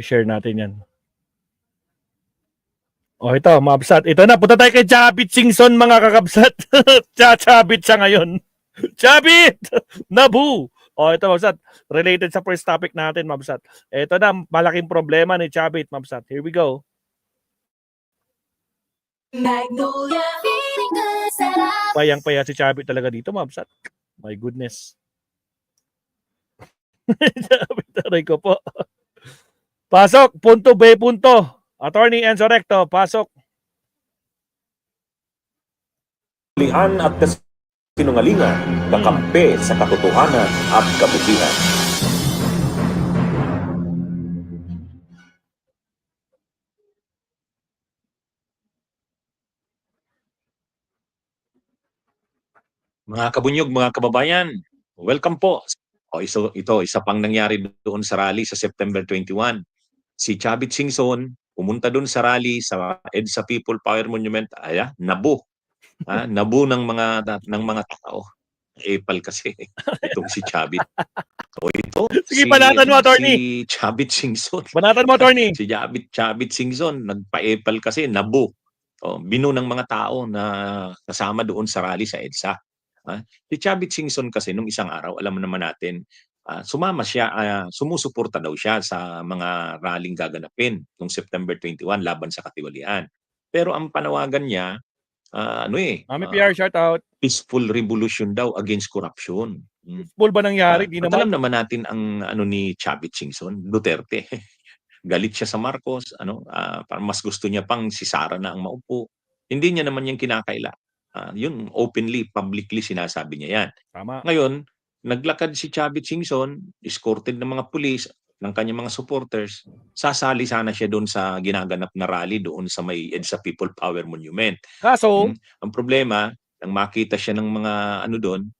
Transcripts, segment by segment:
share natin yan. O ito, mabsat. Ito na, punta tayo kay Chabit Singson, mga kakabsat. Chabit siya ngayon. Chabit! Nabu! O ito, mabsat. Related sa first topic natin, mabsat. Ito na, malaking problema ni Chabit, mabsat. Here we go. Payang-paya si Chabit talaga dito, mabsat. My goodness. Taray ko po. Pasok, punto B punto. Attorney Enzo Recto, pasok. Lihan at kasinungalingan, kakampi sa katotohanan at kabutihan. Mga kabunyog, mga kababayan, welcome po. Isa pang nangyari doon sa rally sa September 21. Si Chabit Singson pumunta doon sa rally sa EDSA People Power Monument, nabu. Nabu ng mga tao. Epal kasi itong si Chabit. So ito, Sige, banatan mo, attorney. Si Chabit Singson. Banatan mo, attorney. Si Chabit Singson, nagpa-epal kasi, nabu. Binu ng mga tao na kasama doon sa rally sa EDSA. Si Chabit Singson kasi nung isang araw, alam naman natin, sumama siya, sumusuporta daw siya sa mga rallying gaganapin noong September 21 laban sa katiwalian. Pero ang panawagan niya, Mami PR, shout out. Peaceful revolution daw against corruption. Peaceful ba nangyari? Di naman. Alam naman natin ang ni Chabit Singson, Duterte. Galit siya sa Marcos, parang mas gusto niya pang si Sara na ang maupo. Hindi niya naman yung kinakaila. Yun openly, publicly sinasabi niya yan. Tama. Ngayon, naglakad si Chabit Singson, escorted ng mga pulis, ng kanyang mga supporters, sasali sana siya doon sa ginaganap na rally doon sa may EDSA People Power Monument. Kaso, ang problema, nang makita siya ng mga doon,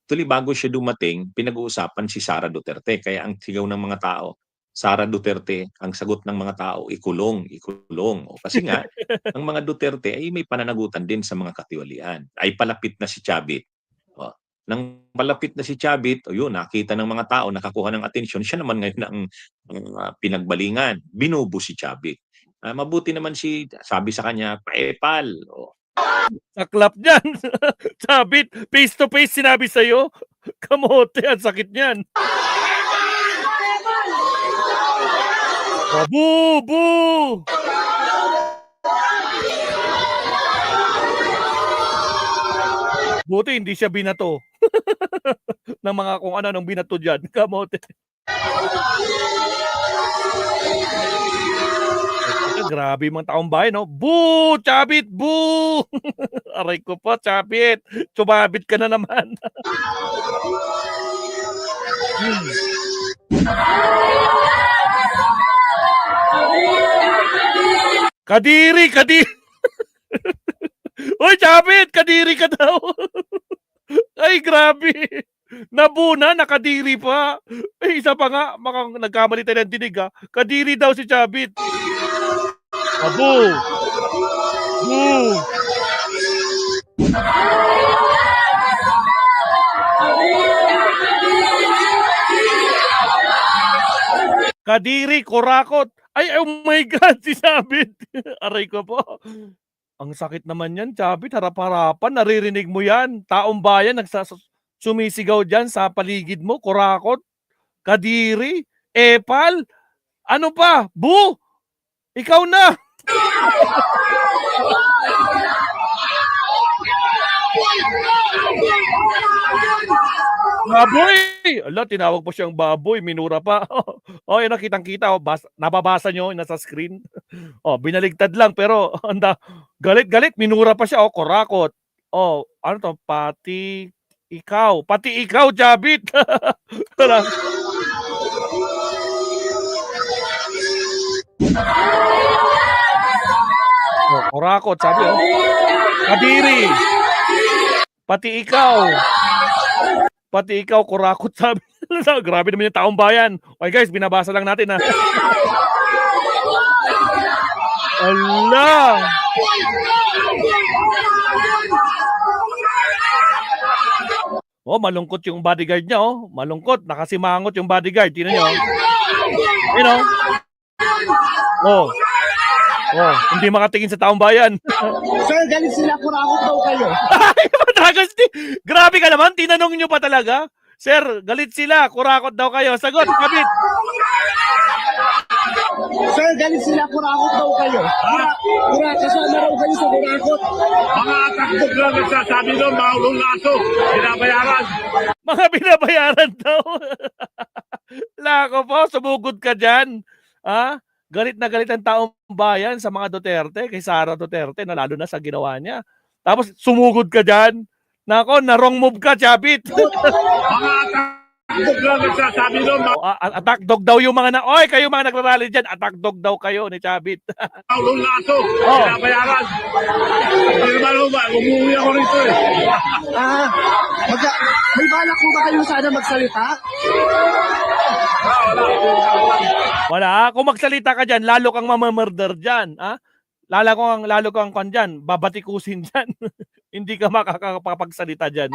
tuloy bago siya dumating, pinag-uusapan si Sara Duterte. Kaya ang sigaw ng mga tao, Sara Duterte, ang sagot ng mga tao, ikulong, ikulong. Kasi nga, ang mga Duterte ay may pananagutan din sa mga katiwalian. Ay palapit na si Chabit. Nang palapit na si Chabit, yun, nakita ng mga tao, nakakuha ng atensyon, siya naman ngayon ang pinagbalingan. Binubo si Chabit. Mabuti naman sabi sa kanya, paepal. saklap niyan. Chabit, face to face sinabi sa'yo. Kamote, ang sakit niyan. Boo! Buti hindi siya binato. ng mga kung ano nung binato dyan. Kamote. Grabe mga taong bayan, no? Boo! Chabit! Boo! Aray ko po, Chabit. Sumabit ka na naman. Kadiri! Uy, Chabit! Kadiri ka daw! Ay, grabe! Nabuna, nakadiri pa. Eh, isa pa nga, nagkamali tayo ng dinig, ha? Kadiri daw si Chabit. Boo! Boo! Kadiri, kurakot. Ay, oh my God, si Chabit. Aray ko po. Ang sakit naman yan, Chabit. Harap-harapan, naririnig mo yan. Taong bayan, sumisigaw dyan sa paligid mo. Kurakot, kadiri, epal. Ano pa? Bu! Ikaw na! Baboy! Ala, tinawag po siyang baboy, minura pa. Yun, nakitang-kita. Nababasa nyo, nasa screen. Binaligtad lang, pero galit-galit, minura pa siya. Kurakot. Ano to? Pati ikaw, Chabit. Kurakot, sabi, kadiri. Pati ikaw, kurakot, sabi. Grabe naman yung taong bayan. Okay guys, binabasa lang natin, ha. Allah! Malungkot yung bodyguard niya, Malungkot, nakasimangot yung bodyguard. Tingnan niyo, You know? Oh. Oh, hindi makatingin sa taong bayan. Sir, galit sila, kurakot daw kayo. Ay, matagas di. Grabe ka naman, tinanong nyo pa talaga. Sir, galit sila, kurakot daw kayo. Sagot, kabit. Sir, galit sila, kurakot daw kayo. Kasama raw kayo sa kurakot. Mga takbog lang nagsasabi doon, mga ulong laso, binabayaran. Mga binabayaran daw. Lako po, sumugod ka dyan. Ha? Galit na galit ang taong bayan sa mga Duterte, kay Sara Duterte, na lalo na sa ginawa niya. Tapos sumugod ka dyan. Nako, na-wrong move ka, Chabit. Mga takbog lang nagsasabi doon, mga Attack dog daw yung mga oy, kayo mga nagrarally dyan, attack dog daw kayo ni Chabit. ulong laso, Oh. binabayaran. Hindi naman umuwi ako rito eh. May balak po ba kayo sana magsalita? Wala. Kung magsalita ka dyan, lalo kang mamamurder dyan. Ha? Lalo kang kwan dyan, babatikusin dyan. Hindi ka makakapagsalita dyan.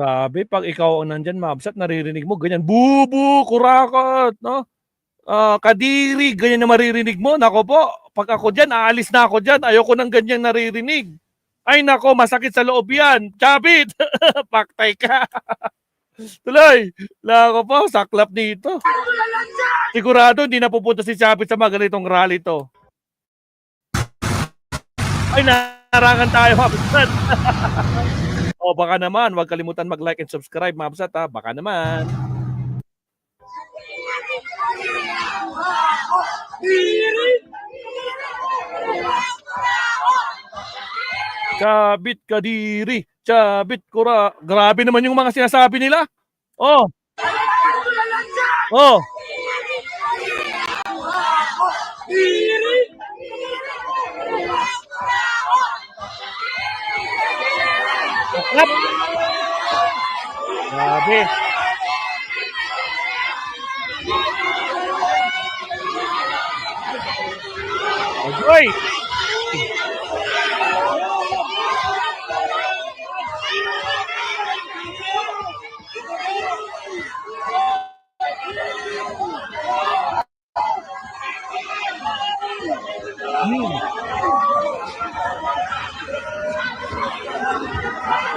Grabe, pag ikaw ang nandyan, mabsat, naririnig mo, ganyan, bubu, kurakot, no? Kadiri, ganyan na maririnig mo. Nako po, pag ako dyan, aalis na ako dyan. Ayoko nang ganyan naririnig. Ay nako, masakit sa loob yan. Chabit, paktay ka. Tuloy, nako po, saklap dito. Sigurado, hindi na pupunta si Chabit sa mga ganitong rally to. Ay, narangan tayo, mabsat. O baka naman, huwag kalimutan mag-like and subscribe, mabsat ha. Baka naman. Chabit kadiri, Chabit kura. Grabe naman yung mga sinasabi nila. Oh. Oh. Saklap. Grabe. Agoy.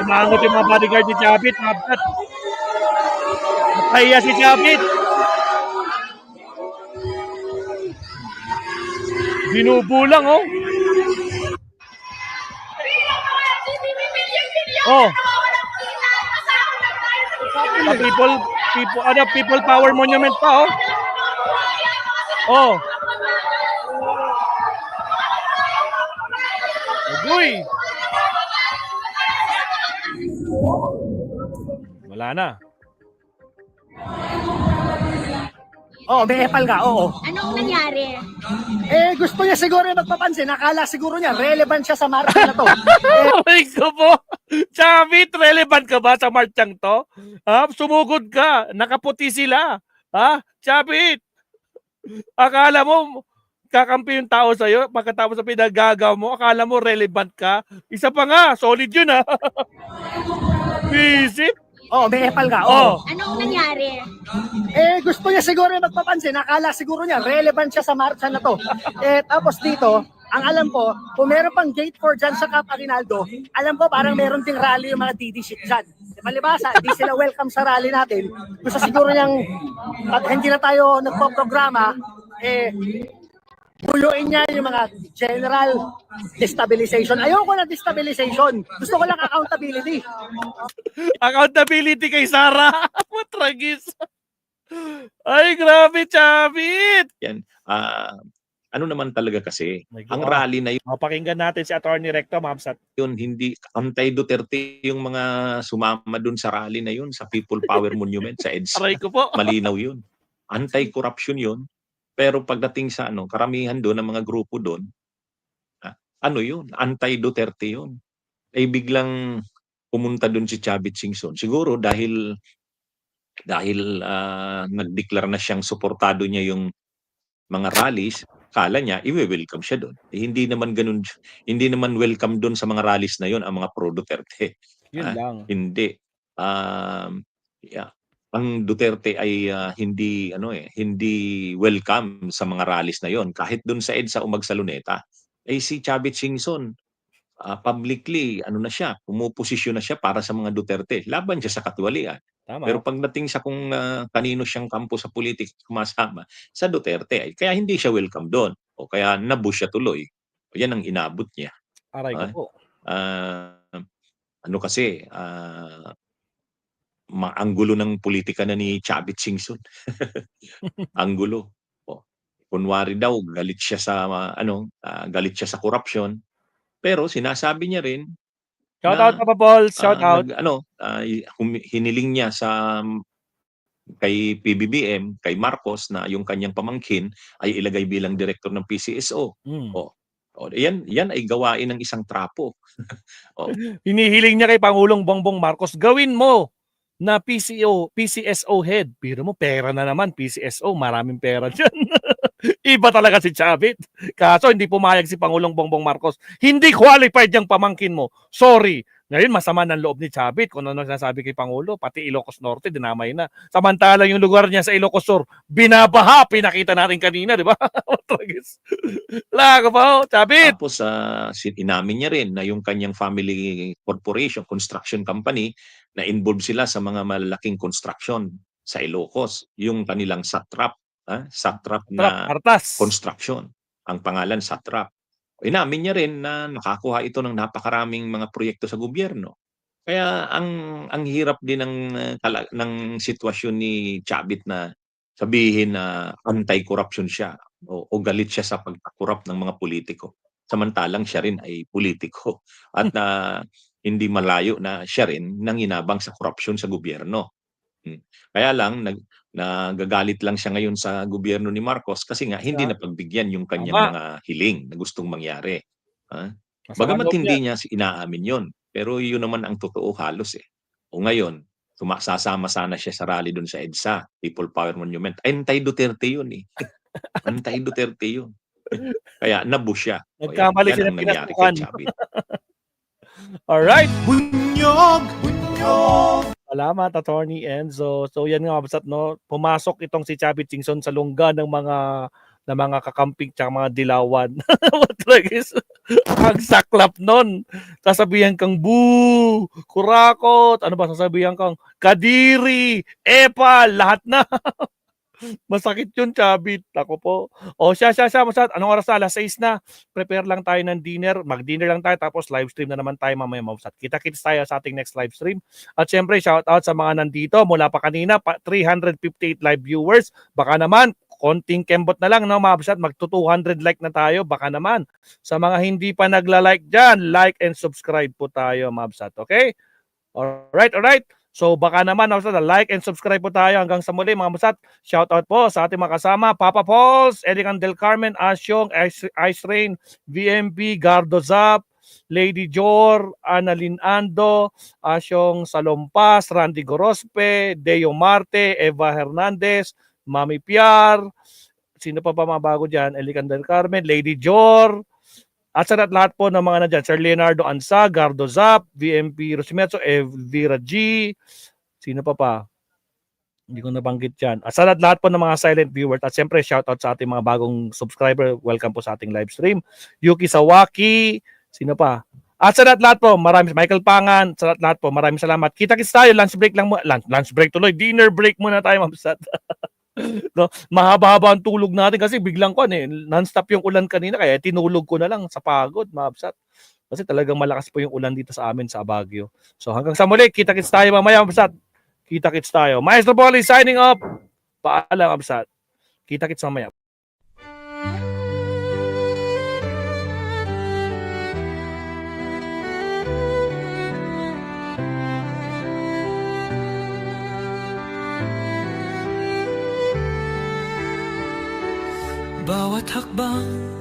Umangot yung mga bodyguard ni Chabit, mabsat. Napahiya si Chabit. Binubulang, oh. Oh. Sa people power monument pa, oh. Oh. Agoy. Wala na. Oo, may epal ka, oo. Anong nangyari? Gusto niya siguro yung magpapansin. Akala siguro niya, relevant siya sa marathon na to. Ay, ko po. Chavit, relevant ka ba sa marchang to? Ha? Sumugod ka. Nakaputi sila. Ha? Chavit. Akala mo, kakampi yung tao sa'yo. Pagkatapos sa pinagagawa mo, akala mo relevant ka. Isa pa nga, solid yun ha. Visit. Oo, may epal ka, Oh. oo. Anong nangyari? Gusto niya siguro yung magpapansin. Akala siguro niya, relevant siya sa marathon na to. Tapos dito, ang alam ko, kung meron pang gate 4 dyan sa Cap Aguinaldo, alam ko parang meron ding rally yung mga DD shit dyan. Palibasa, hindi sila welcome sa rally natin. Gusto siguro niyang, pag hindi na tayo nagpo-programa, buluin niya yung mga general destabilization. Ayoko na destabilization. Gusto ko lang accountability. Accountability kay Sara. Matragis. Ay, grabe, Chavit. Yan. Ano naman talaga kasi, My ang God. rally na Pakinggan natin si Attorney Recto, mabsat. yun, hindi anti-Duterte yung mga sumama dun sa rally na yun, sa People Power Monument, sa EDSA. Aray ko po. Malinaw yun. Anti-corruption yun. Pero pagdating sa karamihan doon ng mga grupo doon, yun, anti-Duterte yun. Biglang pumunta doon si Chavit Singson. Siguro dahil nag-declare na siyang suportado niya yung mga rallies, kala niya iwe-welcome siya do'n. Eh, hindi naman gano'n, hindi naman welcome do'n sa mga rallies na 'yon ang mga pro Duterte. Yun lang. Hindi. Yeah, ang Duterte ay, hindi ano, hindi welcome sa mga rallies na 'yon. Kahit do'n sa EDSA o Magsaloneta, eh, si Chavit Singson, publicly ano na siya, pumoposisyon na siya para sa mga Duterte. Laban siya sa katiwalian. Pero Tama. pagdating sa kung, kanino siyang kampo sa pulitika sumasama, sa Duterte. Ay kaya hindi siya welcome do'n o kaya nabush siya tuloy. Yan ang inabot niya. Aray ko Ah, po. ah, ano kasi, ang gulo ng pulitika na ni Chavit Singson. Ang gulo. Oh, kunwari daw galit siya sa galit siya sa korapsyon, pero sinasabi niya rin Shoutout na, Papa Balls, shoutout. hiniling niya kay PBBM, kay Marcos na yung kanyang pamangkin ay ilagay bilang direktor ng PCSO. Hmm. Oh, yan ay gawain ng isang trapo. Oh, Hinihiling niya kay Pangulong Bongbong Marcos, gawin mo na PCSO head. Biro mo, pera na naman, PCSO, maraming pera dyan. Iba talaga si Chavit. Kaso hindi pumayag si Pangulong Bongbong Marcos. Hindi qualified yung pamangkin mo. Sorry. Ngayon, masama ng loob ni Chavit kung ano sinasabi kay Pangulo. Pati Ilocos Norte, dinamay na. Samantala yung lugar niya sa Ilocos Sur, binabaha. Pinakita natin kanina, di ba? Lago pa, Chavit. Tapos, inamin niya rin na yung kanyang family corporation, construction company, na involved sila sa mga malalaking construction sa Ilocos. Yung kanilang satrap na Artas. construction. Ang pangalan satrap. Inamin niya rin na nakakuha ito ng napakaraming mga proyekto sa gobyerno. Kaya ang hirap din ng sitwasyon ni Chavit na sabihin na anti-corruption siya o galit siya sa pagka-corrupt ng mga politiko. Samantalang siya rin ay politiko at hindi malayo na siya rin nanginabang sa korupsyon sa gobyerno. Kaya lang nagagalit lang siya ngayon sa gobyerno ni Marcos kasi nga hindi napagbigyan yung kanyang Tama. mga hiling na gustong mangyari. Masama Bagamat loob niya. hindi niya inaamin yon, pero yun naman ang totoo halos, eh. O ngayon, sasama sana siya sa rally dun sa EDSA, People Power Monument. Anti-Duterte yun, eh. Anti-Duterte yun. Kaya nabush siya. O yan, Nagkamali yan sila ang nangyari kay pinasukan. Chavit. Alright. Bunyog! Bunyog! Salamat, Attorney Enzo. So yan nga, basta, no, pumasok itong si Chavit Singson sa lungga ng mga kakamping tsaka mga dilawan. Ang saklap nun. Sasabihan kang boo, kurakot, ano ba sasabihan kang kadiri, epal, lahat na. Masakit yun, Chavit. Ako po. O siya. Masat. Anong oras na? Alas 6 na. Prepare lang tayo ng dinner. Mag-dinner lang tayo. Tapos live stream na naman tayo mamaya, Masat. Kita-kits tayo sa ating next live stream. At syempre, shout out sa mga nandito. Mula pa kanina, 358 live viewers. Baka naman, konting kembot na lang, no, Mabsat? Magto 200 like na tayo. Baka naman. Sa mga hindi pa nagla-like dyan, like and subscribe po tayo, Mabsat. Okay? Alright. So baka naman like and subscribe po tayo hanggang sa muli mga Masat. Shout out po sa ating mga kasama, Papa Pauls, Erican Del Carmen, Asyong, Ice Rain, VMP, Gardo Zap, Lady Jor, Annalyn Ando, Asyong Salompas, Randy Gorospe, Deo Marte, Eva Hernandez, Mami Piar, sino pa mga bago dyan? Erican Del Carmen, Lady Jor, at sa lahat po ng mga nandyan, Sir Leonardo Ansa, Gardo Zap, VMP Rosimetso, Elvira G, sino pa? Hindi ko nabanggit dyan. At sa lahat po ng mga silent viewers, at siyempre shoutout sa ating mga bagong subscriber, welcome po sa ating live stream. Yuki Sawaki, sino pa? At sa lahat po, Michael Pangan, sa lahat po, maraming salamat. Kita-kits tayo, lunch break lang mo, lunch break tuloy, dinner break muna tayo, Mamsat. No, mahaba-haba ang tulog natin kasi biglang non-stop yung ulan kanina kaya tinulog ko na lang sa pagod, Mabsat. Kasi talagang malakas po yung ulan dito sa amin sa Baguio. So hanggang sa muli, kita-kits tayo mamaya, Mabsat. Kita-kits tayo. Maestro Polly signing off. Paalam, Mabsat. Kita-kits mamaya. Bawat hakbang